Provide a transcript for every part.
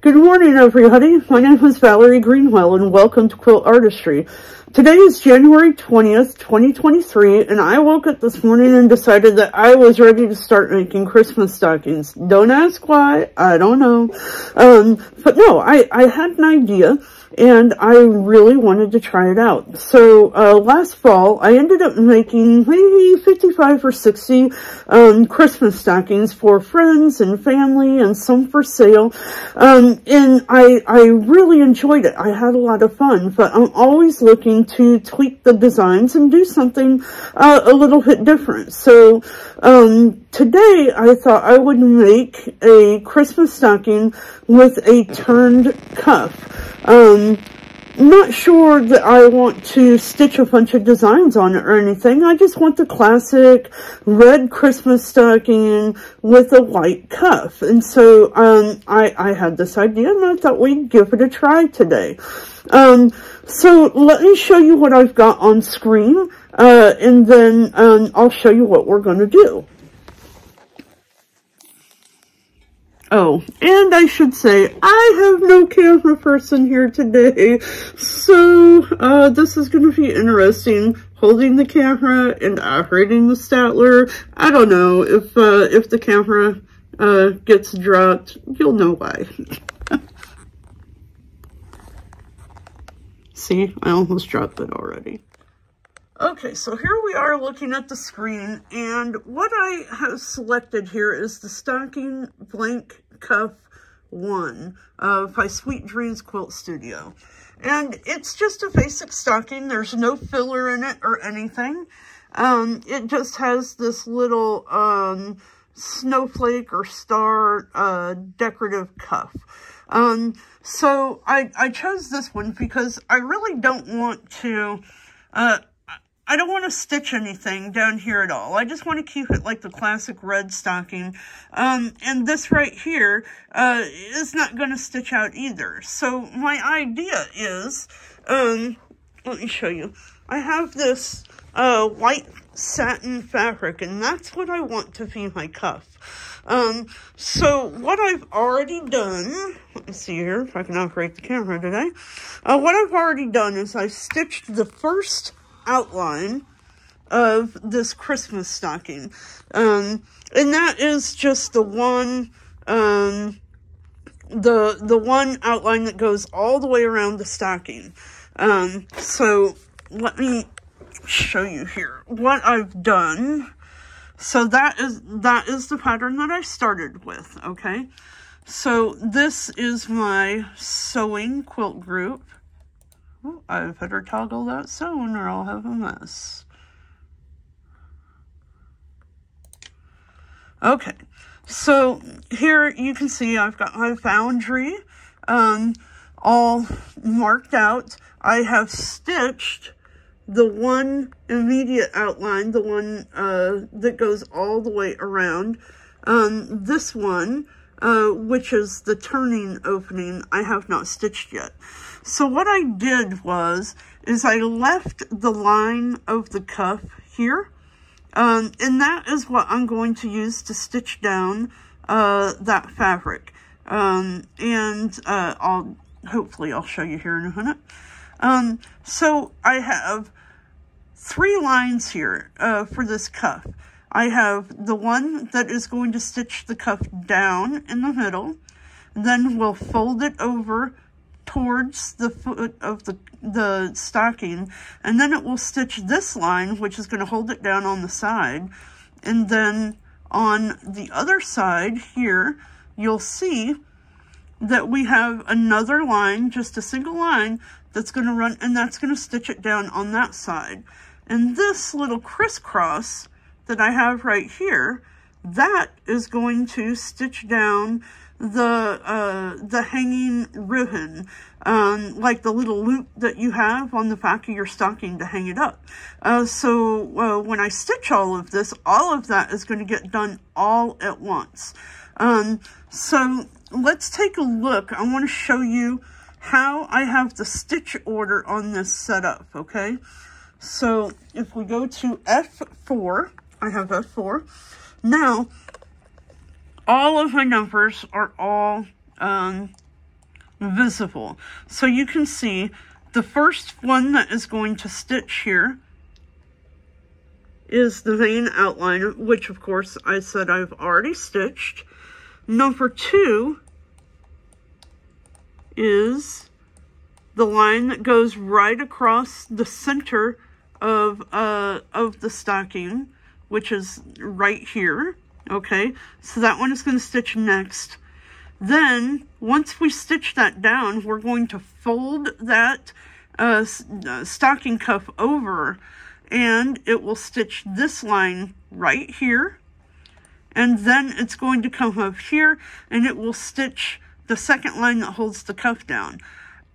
Good morning, everybody. My name is Valerie Greenwell, and welcome to Quilt Artistry. Today is January 20th, 2023, and I woke up this morning and decided that I was ready to start making Christmas stockings. Don't ask why. I don't know. But no, I had an idea, and I really wanted to try it out. So last fall, I ended up making maybe 55 or 60 Christmas stockings for friends and family, and some for sale. And I really enjoyed it. I had a lot of fun, but I'm always looking to tweak the designs and do something a little bit different. So today I thought I would make a Christmas stocking with a turned cuff. Not sure that I want to stitch a bunch of designs on it or anything. I just want the classic red Christmas stocking with a white cuff. And so I had this idea, and I thought we'd give it a try today. So let me show you what I've got on screen, and then I'll show you what we're going to do. Oh, and I should say, I have no camera person here today, so this is going to be interesting, holding the camera and operating the Statler. I don't know, if the camera gets dropped, you'll know why. See, I almost dropped it already. Okay, so here we are looking at the screen, and what I have selected here is the Stocking Blank Cuff 1 by Sweet Dreams Quilt Studio. And it's just a basic stocking. There's no filler in it or anything. It just has this little snowflake or star decorative cuff. So I chose this one because I really don't want to... I don't want to stitch anything down here at all. I just want to keep it like the classic red stocking. And this right here is not going to stitch out either. So my idea is, let me show you. I have this white satin fabric, and that's what I want to be my cuff. So what I've already done, let me see here if I can operate the camera today. What I've already done is I stitched the first outline of this Christmas stocking, and that is just the one the one outline that goes all the way around the stocking. So let me show you here what I've done. So that is the pattern that I started with. Okay, so this is my sewing quilt group. Oh, I better toggle that sewn or I'll have a mess. Okay, so here you can see I've got my boundary all marked out. I have stitched the one immediate outline, the one that goes all the way around. This one, which is the turning opening, I have not stitched yet. So what I did is I left the line of the cuff here, and that is what I'm going to use to stitch down that fabric. Hopefully I'll show you here in a minute. So I have 3 lines here for this cuff. I have the one that is going to stitch the cuff down in the middle, then we'll fold it over towards the foot of the stocking, and then it will stitch this line, which is going to hold it down on the side. And then on the other side here, you'll see that we have another line, just a single line, that's going to run, and that's going to stitch it down on that side. And this little crisscross that I have right here, that is going to stitch down the hanging ribbon, like the little loop that you have on the back of your stocking to hang it up. So when I stitch all of this, all of that is going to get done all at once. So let's take a look. I want to show you how I have the stitch order on this set up, okay? So if we go to F4, I have F4. Now, all of my numbers are all visible. So you can see the first one that is going to stitch here is the main outline, which of course I said I've already stitched. Number 2 is the line that goes right across the center of the stocking, which is right here. Okay, so that one is going to stitch next. Then, once we stitch that down, we're going to fold that stocking cuff over, and it will stitch this line right here. And then it's going to come up here, and it will stitch the second line that holds the cuff down.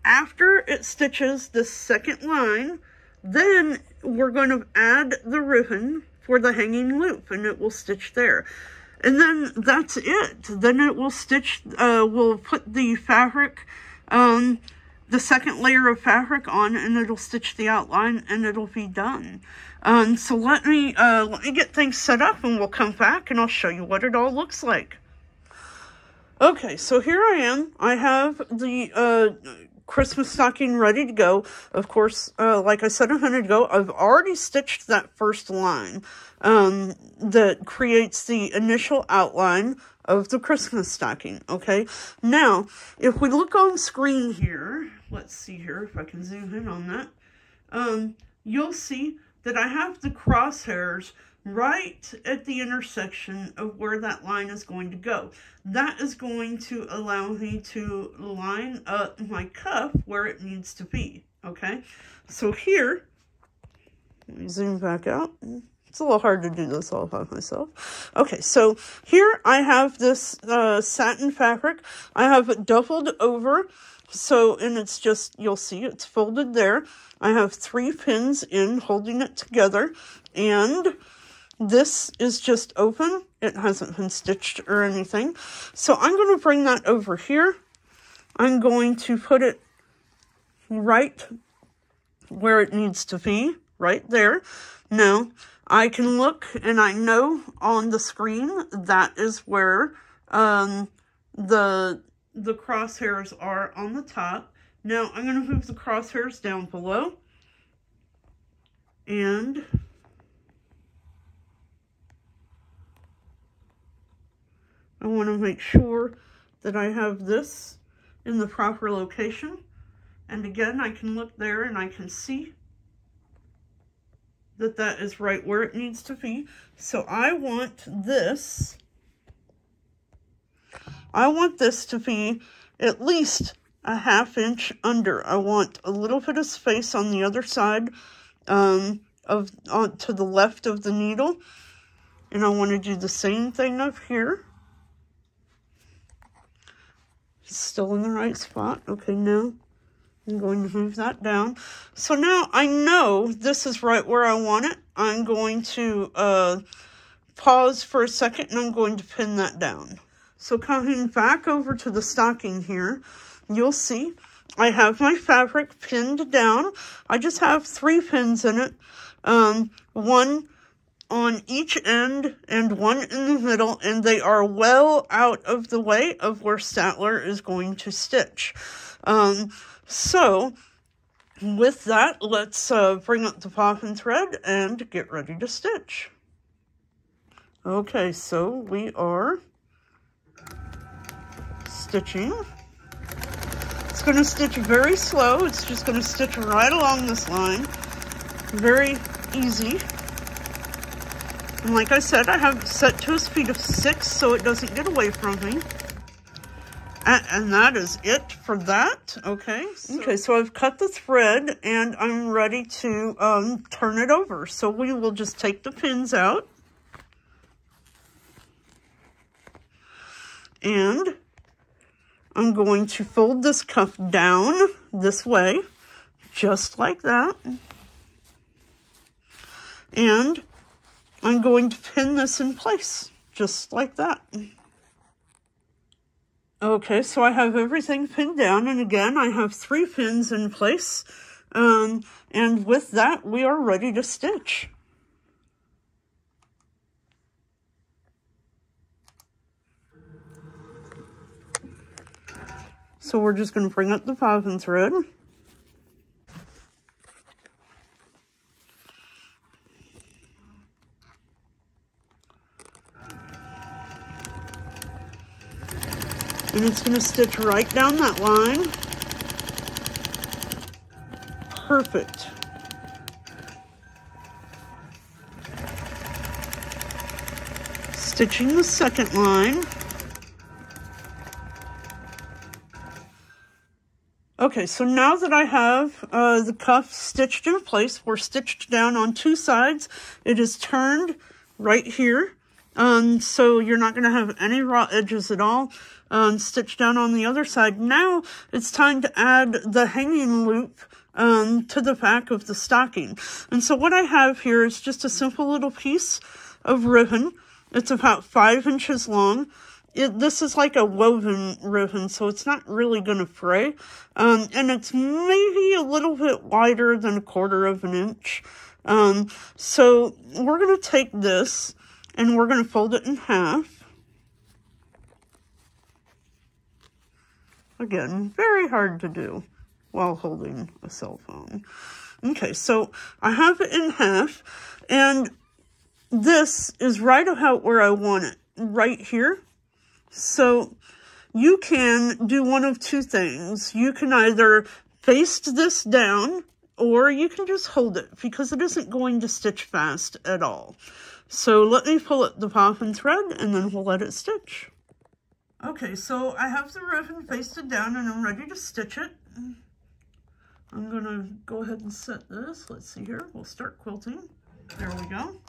After it stitches the second line, then we're going to add the ribbon for the hanging loop, and it will stitch there. And then that's it. Then it will stitch, we'll put the fabric, the second layer of fabric on, and it'll stitch the outline, and it'll be done. So let me get things set up, and we'll come back and I'll show you what it all looks like. Okay, so here I am. I have the Christmas stocking ready to go. Of course, like I said a minute ago, I've already stitched that first line that creates the initial outline of the Christmas stocking, okay? Now, if we look on screen here, let's see here if I can zoom in on that, you'll see that I have the crosshairs right at the intersection of where that line is going to go. That is going to allow me to line up my cuff where it needs to be, okay? So here, let me zoom back out. It's a little hard to do this all by myself. Okay, so here I have this satin fabric. I have it doubled over. So, and it's just, you'll see it's folded there. I have 3 pins in holding it together. And this is just open. It hasn't been stitched or anything. So I'm going to bring that over here. I'm going to put it right where it needs to be, right there. Now, I can look and I know on the screen that is where the crosshairs are on the top. Now, I'm going to move the crosshairs down below. And I want to make sure that I have this in the proper location. And again, I can look there and I can see that that is right where it needs to be. So I want this to be at least a ½ inch under. I want a little bit of space on the other side to the left of the needle. And I want to do the same thing up here. Still in the right spot. Okay, now I'm going to move that down. So now I know this is right where I want it. I'm going to pause for a second and I'm going to pin that down. So coming back over to the stocking here, you'll see I have my fabric pinned down. I just have 3 pins in it. One on each end and one in the middle, and they are well out of the way of where Statler is going to stitch. So with that, let's bring up the bobbin thread and get ready to stitch. Okay, so we are stitching. It's going to stitch very slow. It's just going to stitch right along this line. Very easy. And like I said, I have it set to a speed of 6 so it doesn't get away from me. And that is it for that. Okay. So I've cut the thread and I'm ready to turn it over. So we will just take the pins out. And I'm going to fold this cuff down this way, just like that. And I'm going to pin this in place, just like that. Okay, so I have everything pinned down, and again, I have 3 pins in place. And with that, we are ready to stitch. So we're just going to bring up the bobbin thread. And it's going to stitch right down that line. Perfect. Stitching the second line. Okay, so now that I have the cuff stitched in place, we're stitched down on two sides. It is turned right here. So you're not going to have any raw edges at all. Stitched down on the other side. Now it's time to add the hanging loop to the back of the stocking. And so what I have here is just a simple little piece of ribbon. It's about 5 inches long. This is like a woven ribbon, so it's not really going to fray. And it's maybe a little bit wider than 1/4 of an inch. So we're going to take this and we're going to fold it in half. Again, very hard to do while holding a cell phone. Okay, so I have it in half, and this is right about where I want it, right here. So you can do one of two things. You can either baste this down, or you can just hold it, because it isn't going to stitch fast at all. So let me pull up the bobbin thread, and then we'll let it stitch. Okay, so I have the ribbon basted down and I'm ready to stitch it. I'm going to go ahead and set this. Let's see here. We'll start quilting. There we go.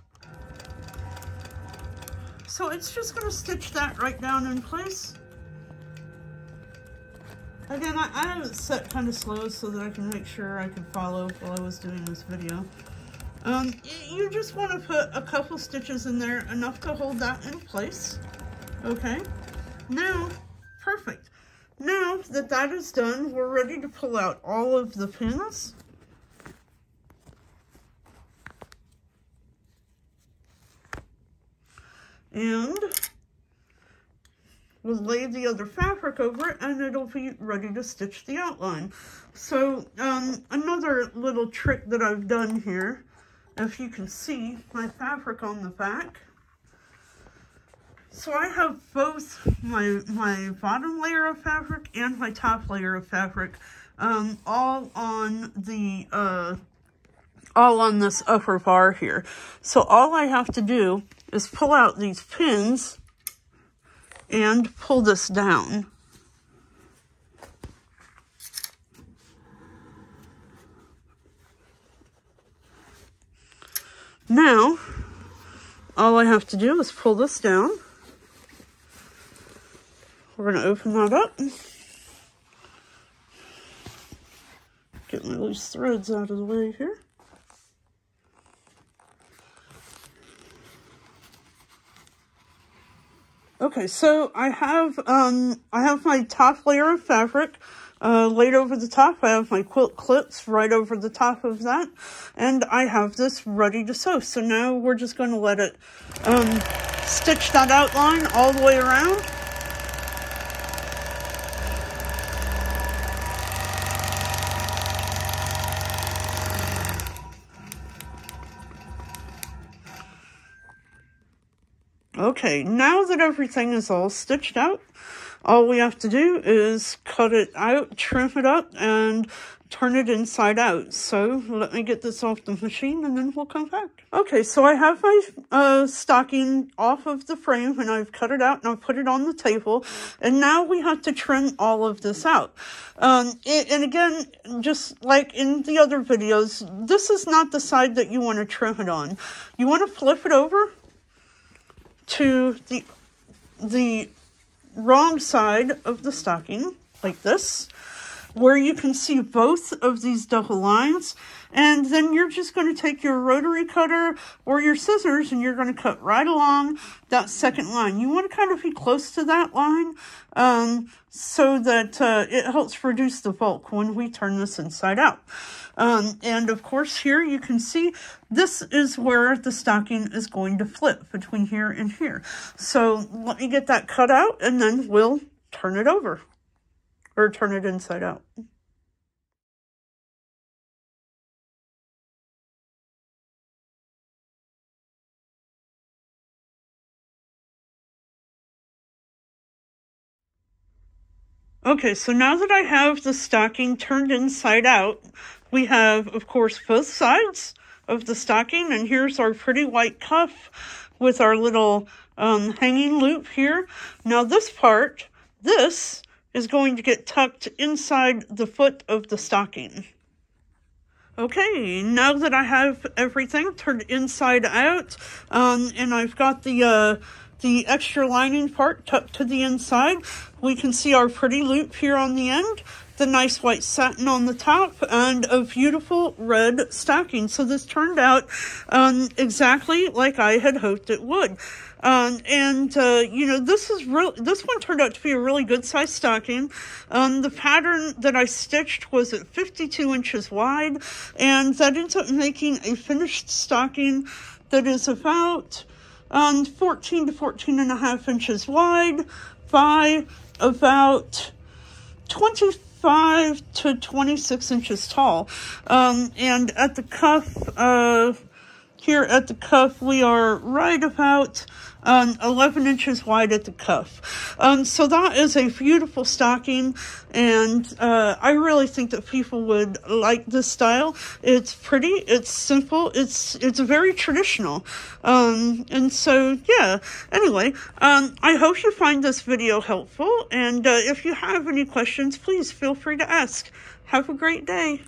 So it's just going to stitch that right down in place. Again, I have it set kind of slow so that I can make sure I could follow while I was doing this video. You just want to put a couple stitches in there, enough to hold that in place. Okay. Now, perfect. Now that that is done, we're ready to pull out all of the pins. And we'll lay the other fabric over it, and it'll be ready to stitch the outline. So, another little trick that I've done here, if you can see my fabric on the back. So I have both my bottom layer of fabric and my top layer of fabric, all on this upper bar here. So all I have to do is pull out these pins and pull this down. Now, all I have to do is pull this down. We're going to open that up. Get my loose threads out of the way here. Okay, so I have my top layer of fabric laid over the top. I have my quilt clips right over the top of that, and I have this ready to sew. So now we're just going to let it stitch that outline all the way around. Okay, now that everything is all stitched out, all we have to do is cut it out, trim it up, and turn it inside out. So let me get this off the machine and then we'll come back. Okay, so I have my stocking off of the frame and I've cut it out and I've put it on the table. And now we have to trim all of this out. And again, just like in the other videos, this is not the side that you want to trim it on. You want to flip it over to the wrong side of the stocking, like this, where you can see both of these double lines, and then you're just going to take your rotary cutter or your scissors and you're going to cut right along that second line. You want to kind of be close to that line so that it helps reduce the bulk when we turn this inside out. And of course here you can see this is where the stocking is going to flip between here and here. So let me get that cut out and then we'll turn it over. or turn it inside out. Okay, so now that I have the stocking turned inside out, we have, of course, both sides of the stocking, and here's our pretty white cuff with our little hanging loop here. Now this part, this is going to get tucked inside the foot of the stocking. Okay, now that I have everything turned inside out, and I've got the extra lining part tucked to the inside, we can see our pretty loop here on the end, the nice white satin on the top, and a beautiful red stocking. So this turned out exactly like I had hoped it would. You know, this one turned out to be a really good size stocking. The pattern that I stitched was at 52 inches wide, and that ends up making a finished stocking that is about 14 to 14 and a half inches wide by about 25 to 26 inches tall. And at the cuff, here at the cuff, we are right about 11 inches wide at the cuff. So that is a beautiful stocking, and I really think that people would like this style. It's pretty, it's simple, it's very traditional. And so, yeah, anyway, I hope you find this video helpful, and if you have any questions, please feel free to ask. Have a great day.